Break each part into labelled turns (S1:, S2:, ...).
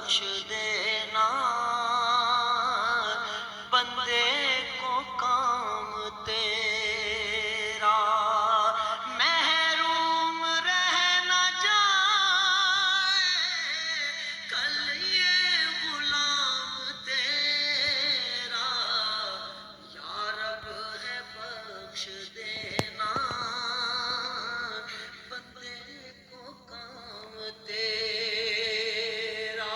S1: بخش دینا بندے کو کام تیرا، محروم رہ نہ جائے کل یہ غلام تیرا، یا رب ہے بخش دینا بندے کو کام تیرا،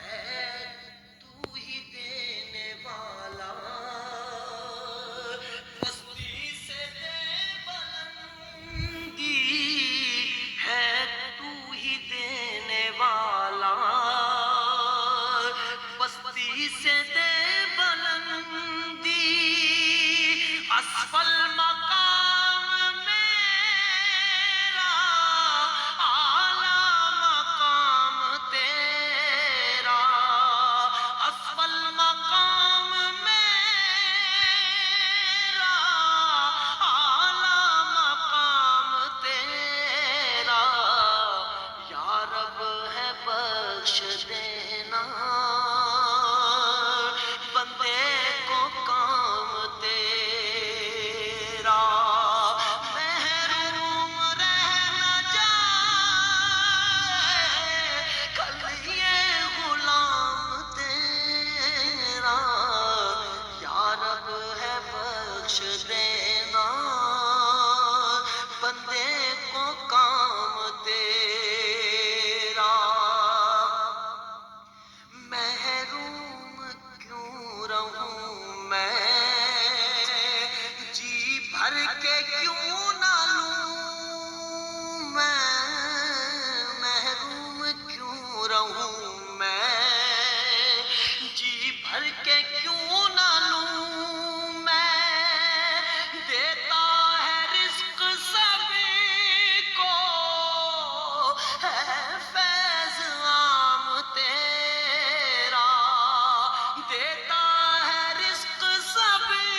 S1: ہے تو ہی دینے والا پستی سے دے بلندی، ہے تو ہی دینے والا پستی سے دے بلندی، اسفل مقام میرا اعلی مقام تیرا، اسفل مقام میرا اعلی مقام تیرا، یا رب ہے بخش دینا بندے کو کام تیرا، محروم رہ نہ جائے کل یہ غلام تیرا، یا رب ہے بخش دینا بندے کو کام تیرا، محروم کیوں رہوں میں جی بھر کے کیوں نہ لوں میں، محروم کیوں رہوں میں جی بھر کے کیوں نہ لوں میں، دیتا ہے رزق سبھی کو ہے فیض عام تیرا، دیتا ہے رزق سبھی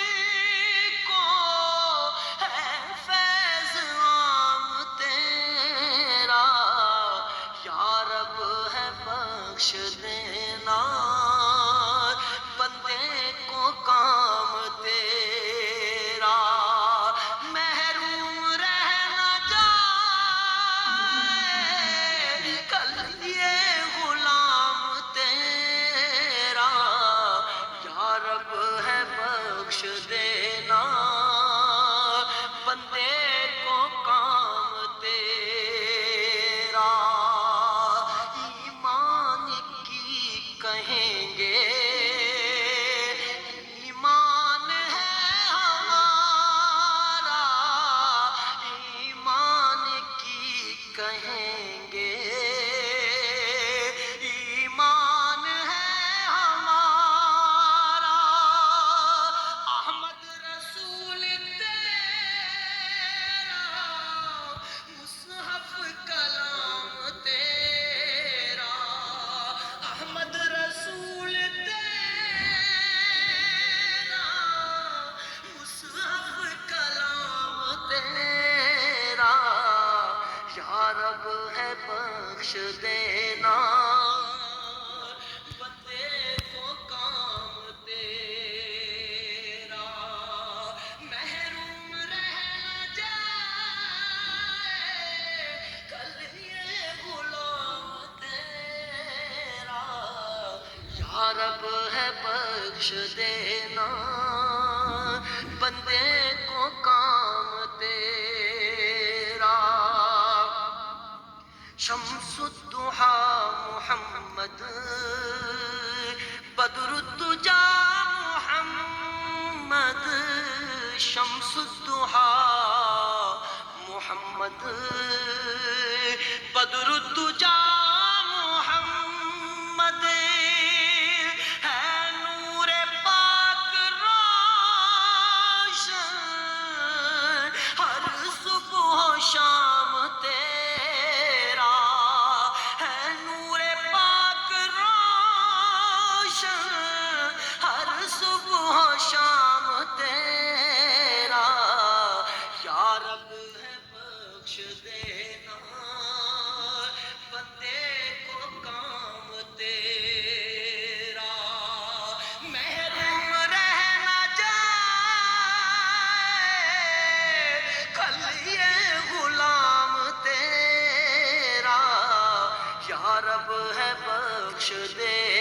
S1: کو ہے فیض عام تیرا، یا رب ہے بخش دینا بندے کو کام تیرا، محروم رہ نہ جائے کل یہ غلام تیرا، یا رب ہے بخش دینا بندے کو کام تیرا، ایمان کی کہیں گے ایمان ہے ہمارا، ایمان کی کہیں گے ایمان ہے ہمارا، احمد رسول تیرا مصحف کلام تیرا، احمد رسول تیرا مصحف کلام تیرا، یا رب ہے بخش دینا بندے کو کام تیرا، محروم رہ نہ جائے کل یہ غلام تیرا، یا رب ہے بخش دینا بندے کو کام تیرا، شمس الضحا محمد بدر الدجا محمد، شمس الضحا محمد بدر الدجا محمد، ہے نور پاک روشن ہر صبح و شام تیرا، ہے نور پاک روشن ہر صبح و شام تیرا، یا رب ہے بخش دینا یا رب ہے بخش دے